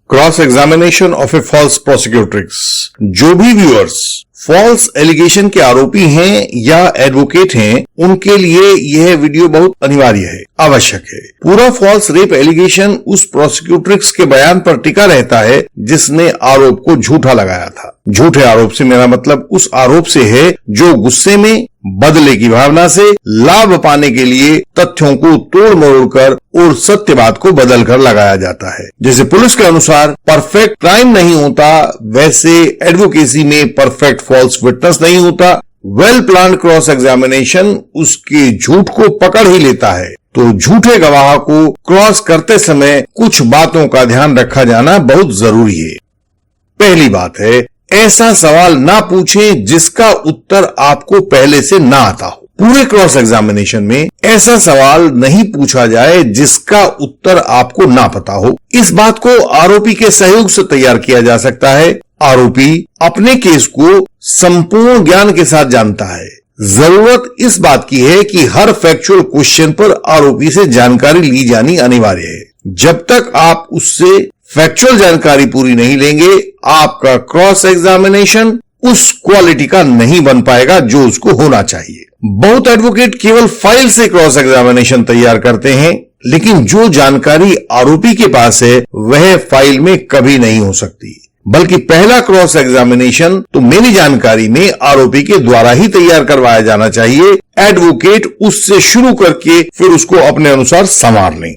Cross examination of a false prosecutrix. जो भी viewers false allegation के आरोपी हैं या एडवोकेट हैं, उनके लिए यह वीडियो बहुत अनिवार्य है, आवश्यक है। पूरा फॉल्स रेप एलिगेशन उस प्रोसिक्यूट्रिक्स के बयान पर टिका रहता है जिसने आरोप को झूठा लगाया था। झूठे आरोप से मेरा मतलब उस आरोप से है जो गुस्से में, बदले की भावना से, लाभ पाने के लिए तथ्यों को तोड़ मरोड़ कर और सत्य बात को बदल कर लगाया जाता है। जैसे पुलिस के अनुसार परफेक्ट क्राइम नहीं होता, वैसे एडवोकेसी में परफेक्ट फॉल्स विटनेस नहीं होता। वेल प्लान क्रॉस एग्जामिनेशन उसके झूठ को पकड़ ही लेता है। तो झूठे गवाह को क्रॉस करते समय कुछ बातों का ध्यान रखा जाना बहुत जरूरी है। पहली बात है, ऐसा सवाल ना पूछें जिसका उत्तर आपको पहले से ना आता हो। पूरे क्रॉस एग्जामिनेशन में ऐसा सवाल नहीं पूछा जाए जिसका उत्तर आपको ना पता हो। इस बात को आरोपी के सहयोग से तैयार किया जा सकता है। आरोपी अपने केस को संपूर्ण ज्ञान के साथ जानता है। जरूरत इस बात की है कि हर फैक्चुअल क्वेश्चन पर आरोपी से जानकारी ली जानी अनिवार्य है। जब तक आप उससे फैक्चुअल जानकारी पूरी नहीं लेंगे, आपका क्रॉस एग्जामिनेशन उस क्वालिटी का नहीं बन पाएगा जो उसको होना चाहिए। बहुत एडवोकेट केवल फाइल से क्रॉस एग्जामिनेशन तैयार करते हैं, लेकिन जो जानकारी आरोपी के पास है वह फाइल में कभी नहीं हो सकती। बल्कि पहला क्रॉस एग्जामिनेशन तो मेरी जानकारी में आरोपी के द्वारा ही तैयार करवाया जाना चाहिए। एडवोकेट उससे शुरू करके फिर उसको अपने अनुसार संवार लें।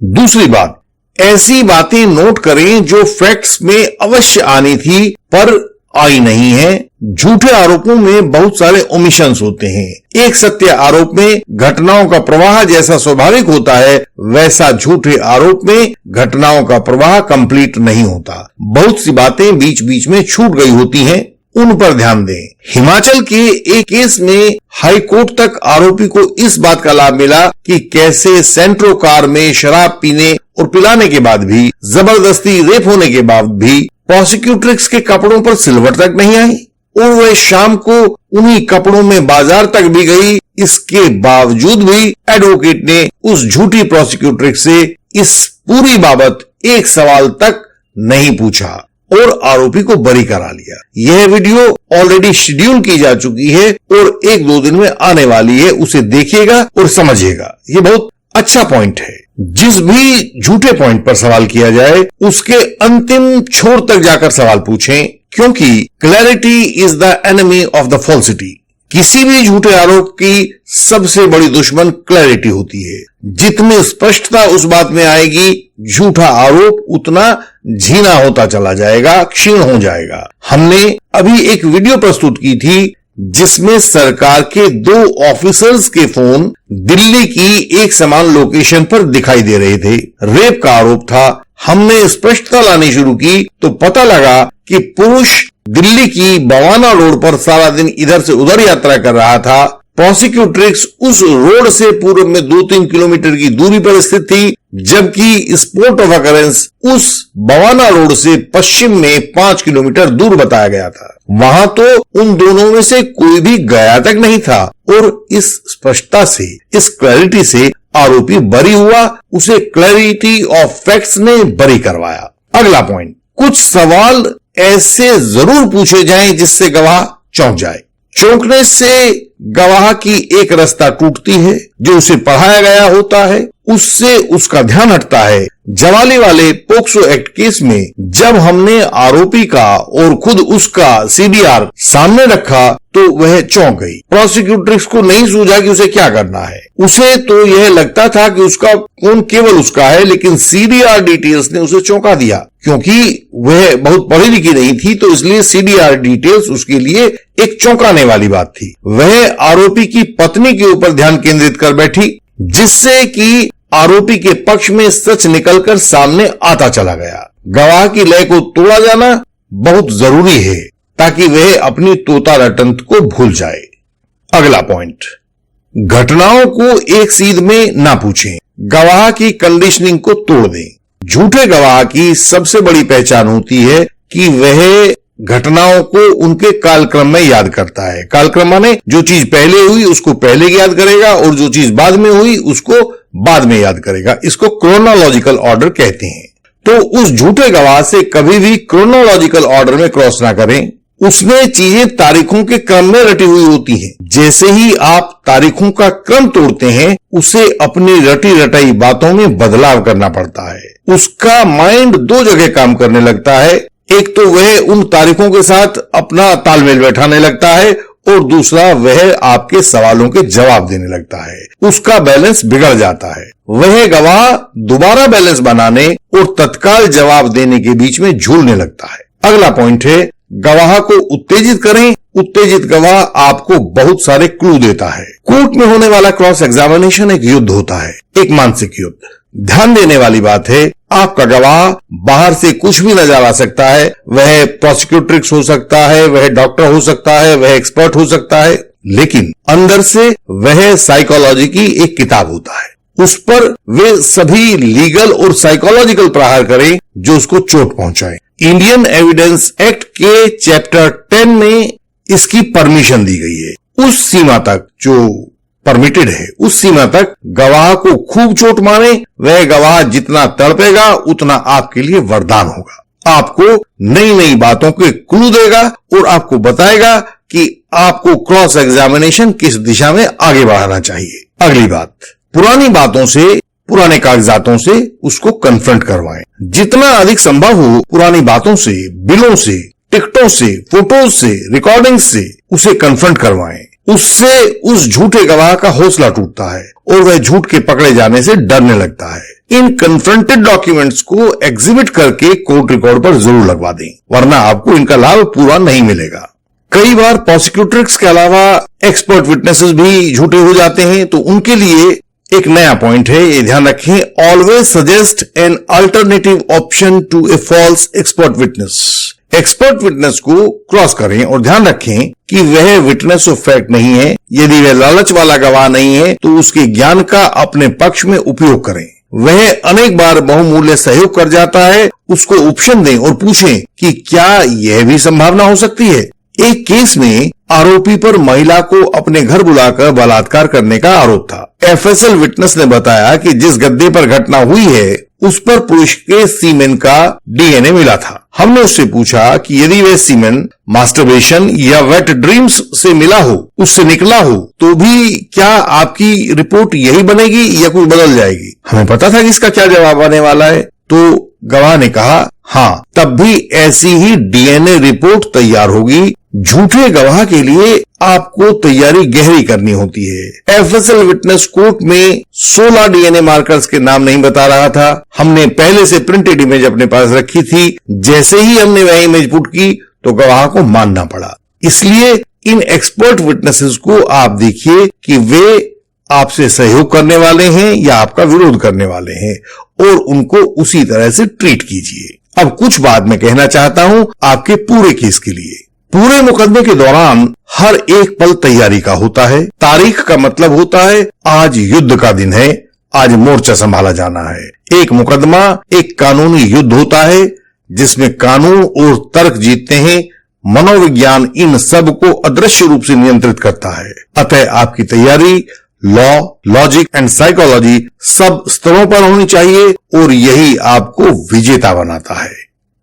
दूसरी बात, ऐसी बातें नोट करें जो फैक्ट्स में अवश्य आनी थी पर आई नहीं है। झूठे आरोपों में बहुत सारे ओमिशंस होते हैं। एक सत्य आरोप में घटनाओं का प्रवाह जैसा स्वाभाविक होता है, वैसा झूठे आरोप में घटनाओं का प्रवाह कंप्लीट नहीं होता। बहुत सी बातें बीच बीच में छूट गई होती हैं, उन पर ध्यान दें। हिमाचल के एक केस में हाई कोर्ट तक आरोपी को इस बात का लाभ मिला कि कैसे सेंट्रो कार में शराब पीने और पिलाने के बाद भी, जबरदस्ती रेप होने के बाद भी प्रोसिक्यूट्रिक्स के कपड़ों पर सिलवट तक नहीं आई और वह शाम को उन्हीं कपड़ों में बाजार तक भी गई। इसके बावजूद भी एडवोकेट ने उस झूठी प्रोसिक्यूट्रिक्स से इस पूरी बाबत एक सवाल तक नहीं पूछा और आरोपी को बरी करा लिया। यह वीडियो ऑलरेडी शेड्यूल की जा चुकी है और 1-2 दिन में आने वाली है। उसे देखिएगा और समझिएगा। ये बहुत अच्छा पॉइंट है। जिस भी झूठे पॉइंट पर सवाल किया जाए उसके अंतिम छोर तक जाकर सवाल पूछें, क्योंकि clarity is the enemy of the falsity. किसी भी झूठे आरोप की सबसे बड़ी दुश्मन क्लैरिटी होती है। जितनी स्पष्टता उस बात में आएगी, झूठा आरोप उतना झीना होता चला जाएगा, क्षीण हो जाएगा। हमने अभी एक वीडियो प्रस्तुत की थी जिसमें सरकार के 2 ऑफिसर्स के फोन दिल्ली की एक समान लोकेशन पर दिखाई दे रहे थे। रेप का आरोप था। हमने स्पष्टता लानी शुरू की तो पता लगा कि पुरुष दिल्ली की बवाना रोड पर सारा दिन इधर से उधर यात्रा कर रहा था। प्रोसिक्यूट्रिक्स उस रोड से पूर्व में 2-3 किलोमीटर की दूरी पर स्थित थी, जबकि स्पॉट ऑफ अकरेंस उस बवाना रोड से पश्चिम में 5 किलोमीटर दूर बताया गया था। वहां तो उन दोनों में से कोई भी गया तक नहीं था और इस स्पष्टता से, इस क्लैरिटी से आरोपी बरी हुआ। उसे क्लैरिटी ऑफ फैक्ट्स ने बरी करवाया। अगला पॉइंट, कुछ सवाल ऐसे जरूर पूछे जाएं जिससे गवाह चौंक जाए। चौंकने से गवाह की एक रास्ता टूटती है, जो उसे पढ़ाया गया होता है उससे उसका ध्यान हटता है। जवाली वाले पोक्सो एक्ट केस में जब हमने आरोपी का और खुद उसका सीडीआर सामने रखा तो वह चौंक गई। प्रोसिक्यूट्रिक्स को नहीं सूझा कि उसे क्या करना है। उसे तो यह लगता था कि उसका फोन केवल उसका है, लेकिन सीडीआर डिटेल्स ने उसे चौंका दिया। क्योंकि वह बहुत पढ़ी लिखी नहीं थी तो इसलिए सीडीआर डिटेल्स उसके लिए एक चौंकाने वाली बात थी। वह आरोपी की पत्नी के ऊपर ध्यान केंद्रित कर बैठी, जिससे कि आरोपी के पक्ष में सच निकलकर सामने आता चला गया। गवाह की लय को तोड़ा जाना बहुत जरूरी है ताकि वह अपनी तोता रटंत को भूल जाए। अगला पॉइंट, घटनाओं को एक सीध में ना पूछें, गवाह की कंडीशनिंग को तोड़ दें। झूठे गवाह की सबसे बड़ी पहचान होती है कि वह घटनाओं को उनके कालक्रम में याद करता है। कालक्रम माने जो चीज पहले हुई उसको पहले याद करेगा और जो चीज बाद में हुई उसको बाद में याद करेगा। इसको क्रोनोलॉजिकल ऑर्डर कहते हैं। तो उस झूठे गवाह से कभी भी क्रोनोलॉजिकल ऑर्डर में क्रॉस ना करें। उसमें चीजें तारीखों के क्रम में रटी हुई होती हैं। जैसे ही आप तारीखों का क्रम तोड़ते हैं, उसे अपनी रटी रटाई बातों में बदलाव करना पड़ता है। उसका माइंड दो जगह काम करने लगता है। एक तो वह उन तारीखों के साथ अपना तालमेल बैठाने लगता है और दूसरा वह आपके सवालों के जवाब देने लगता है। उसका बैलेंस बिगड़ जाता है। वह गवाह दोबारा बैलेंस बनाने और तत्काल जवाब देने के बीच में झूलने लगता है। अगला पॉइंट है, गवाह को उत्तेजित करें। उत्तेजित गवाह आपको बहुत सारे क्लू देता है। कोर्ट में होने वाला क्रॉस एग्जामिनेशन एक युद्ध होता है, एक मानसिक युद्ध। ध्यान देने वाली बात है, आपका गवाह बाहर से कुछ भी नजर आ सकता है। वह प्रोसिक्यूट्रिक्स हो सकता है, वह डॉक्टर हो सकता है, वह एक्सपर्ट हो सकता है, लेकिन अंदर से वह साइकोलॉजी की एक किताब होता है। उस पर वे सभी लीगल और साइकोलॉजिकल प्रहार करें जो उसको चोट पहुंचाए। इंडियन एविडेंस एक्ट के चैप्टर 10 में इसकी परमिशन दी गई है। उस सीमा तक जो परमिटेड है, उस सीमा तक गवाह को खूब चोट मारे। वह गवाह जितना तड़पेगा उतना आपके लिए वरदान होगा। आपको नई नई बातों के क्लू देगा और आपको बताएगा कि आपको क्रॉस एग्जामिनेशन किस दिशा में आगे बढ़ाना चाहिए। अगली बात, पुरानी बातों से, पुराने कागजातों से उसको कन्फ्रंट करवाएं। जितना अधिक संभव हो पुरानी बातों से, बिलों से, टिकटों से, फोटोज से, रिकॉर्डिंग्स से उसे कन्फ्रंट करवाएं। उससे उस झूठे गवाह का हौसला टूटता है और वह झूठ के पकड़े जाने से डरने लगता है। इन कन्फ्रंटेड डॉक्यूमेंट्स को एग्जिबिट करके कोर्ट रिकॉर्ड पर जरूर लगवा दें, वरना आपको इनका लाभ पूरा नहीं मिलेगा। कई बार प्रोसिक्यूटर्स के अलावा एक्सपर्ट विटनेसेस भी झूठे हो जाते हैं, तो उनके लिए एक नया पॉइंट है, ये ध्यान रखें। Always suggest an alternative option to a false expert witness. Expert witness को क्रॉस करें और ध्यान रखें कि वह विटनेस ऑफ फैक्ट नहीं है। यदि वह लालच वाला गवाह नहीं है तो उसके ज्ञान का अपने पक्ष में उपयोग करें। वह अनेक बार बहुमूल्य सहयोग कर जाता है। उसको ऑप्शन दें और पूछें कि क्या यह भी संभावना हो सकती है। एक केस में आरोपी पर महिला को अपने घर बुलाकर बलात्कार करने का आरोप था। एफएसएल विटनेस ने बताया कि जिस गद्दे पर घटना हुई है उस पर पुरुष के सीमेन का डीएनए मिला था। हमने उससे पूछा कि यदि वह सीमेन मास्टरबेशन या वेट ड्रीम्स से मिला हो, उससे निकला हो, तो भी क्या आपकी रिपोर्ट यही बनेगी या कुछ बदल जाएगी। हमें पता था कि इसका क्या जवाब आने वाला है, तो गवाह ने कहा हाँ, तब भी ऐसी ही डीएनए रिपोर्ट तैयार होगी। झूठे गवाह के लिए आपको तैयारी गहरी करनी होती है। एफएसएल विटनेस कोर्ट में 16 डीएनए मार्कर्स के नाम नहीं बता रहा था। हमने पहले से प्रिंटेड इमेज अपने पास रखी थी। जैसे ही हमने वह इमेज पुट की तो गवाह को मानना पड़ा। इसलिए इन एक्सपर्ट विटनेसेस को आप देखिए कि वे आपसे सहयोग करने वाले हैं या आपका विरोध करने वाले हैं और उनको उसी तरह से ट्रीट कीजिए। अब कुछ बात मैं कहना चाहता हूं आपके पूरे केस के लिए। पूरे मुकदमे के दौरान हर एक पल तैयारी का होता है। तारीख का मतलब होता है आज युद्ध का दिन है, आज मोर्चा संभाला जाना है। एक मुकदमा एक कानूनी युद्ध होता है जिसमें कानून और तर्क जीतते हैं। मनोविज्ञान इन सब को अदृश्य रूप से नियंत्रित करता है। अतः आपकी तैयारी लॉ, लॉजिक एंड साइकोलॉजी सब स्तरों पर होनी चाहिए और यही आपको विजेता बनाता है।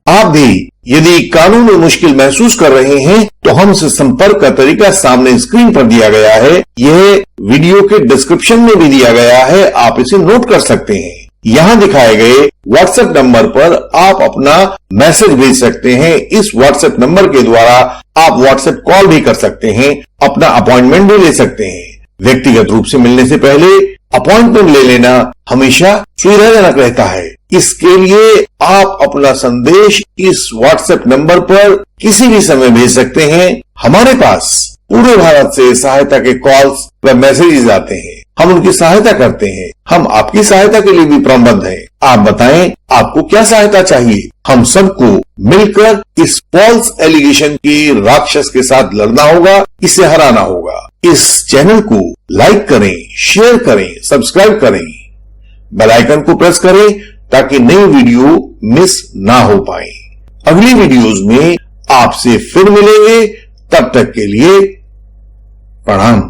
आप भी यदि कानून में मुश्किल महसूस कर रहे हैं तो हमसे संपर्क का तरीका सामने स्क्रीन पर दिया गया है। यह वीडियो के डिस्क्रिप्शन में भी दिया गया है, आप इसे नोट कर सकते हैं। यहां दिखाए गए व्हाट्सएप नंबर पर आप अपना मैसेज भेज सकते हैं। इस व्हाट्सएप नंबर के द्वारा आप व्हाट्सएप कॉल भी कर सकते हैं, अपना अपॉइंटमेंट भी ले सकते हैं। व्यक्तिगत रूप से मिलने से पहले अपॉइंटमेंट ले लेना हमेशा सुविधाजनक रहता है। इसके लिए आप अपना संदेश इस व्हाट्सएप नंबर पर किसी भी समय भेज सकते हैं। हमारे पास पूरे भारत से सहायता के कॉल्स व मैसेजेस आते हैं। हम उनकी सहायता करते हैं। हम आपकी सहायता के लिए भी प्रतिबद्ध हैं। आप बताएं आपको क्या सहायता चाहिए। हम सबको मिलकर इस फॉल्स एलिगेशन के राक्षस के साथ लड़ना होगा, इसे हराना होगा। इस चैनल को लाइक करें, शेयर करें, सब्सक्राइब करें, बेल आइकन को प्रेस करें ताकि नई वीडियो मिस ना हो पाए। अगली वीडियोस में आपसे फिर मिलेंगे। तब तक के लिए प्रणाम।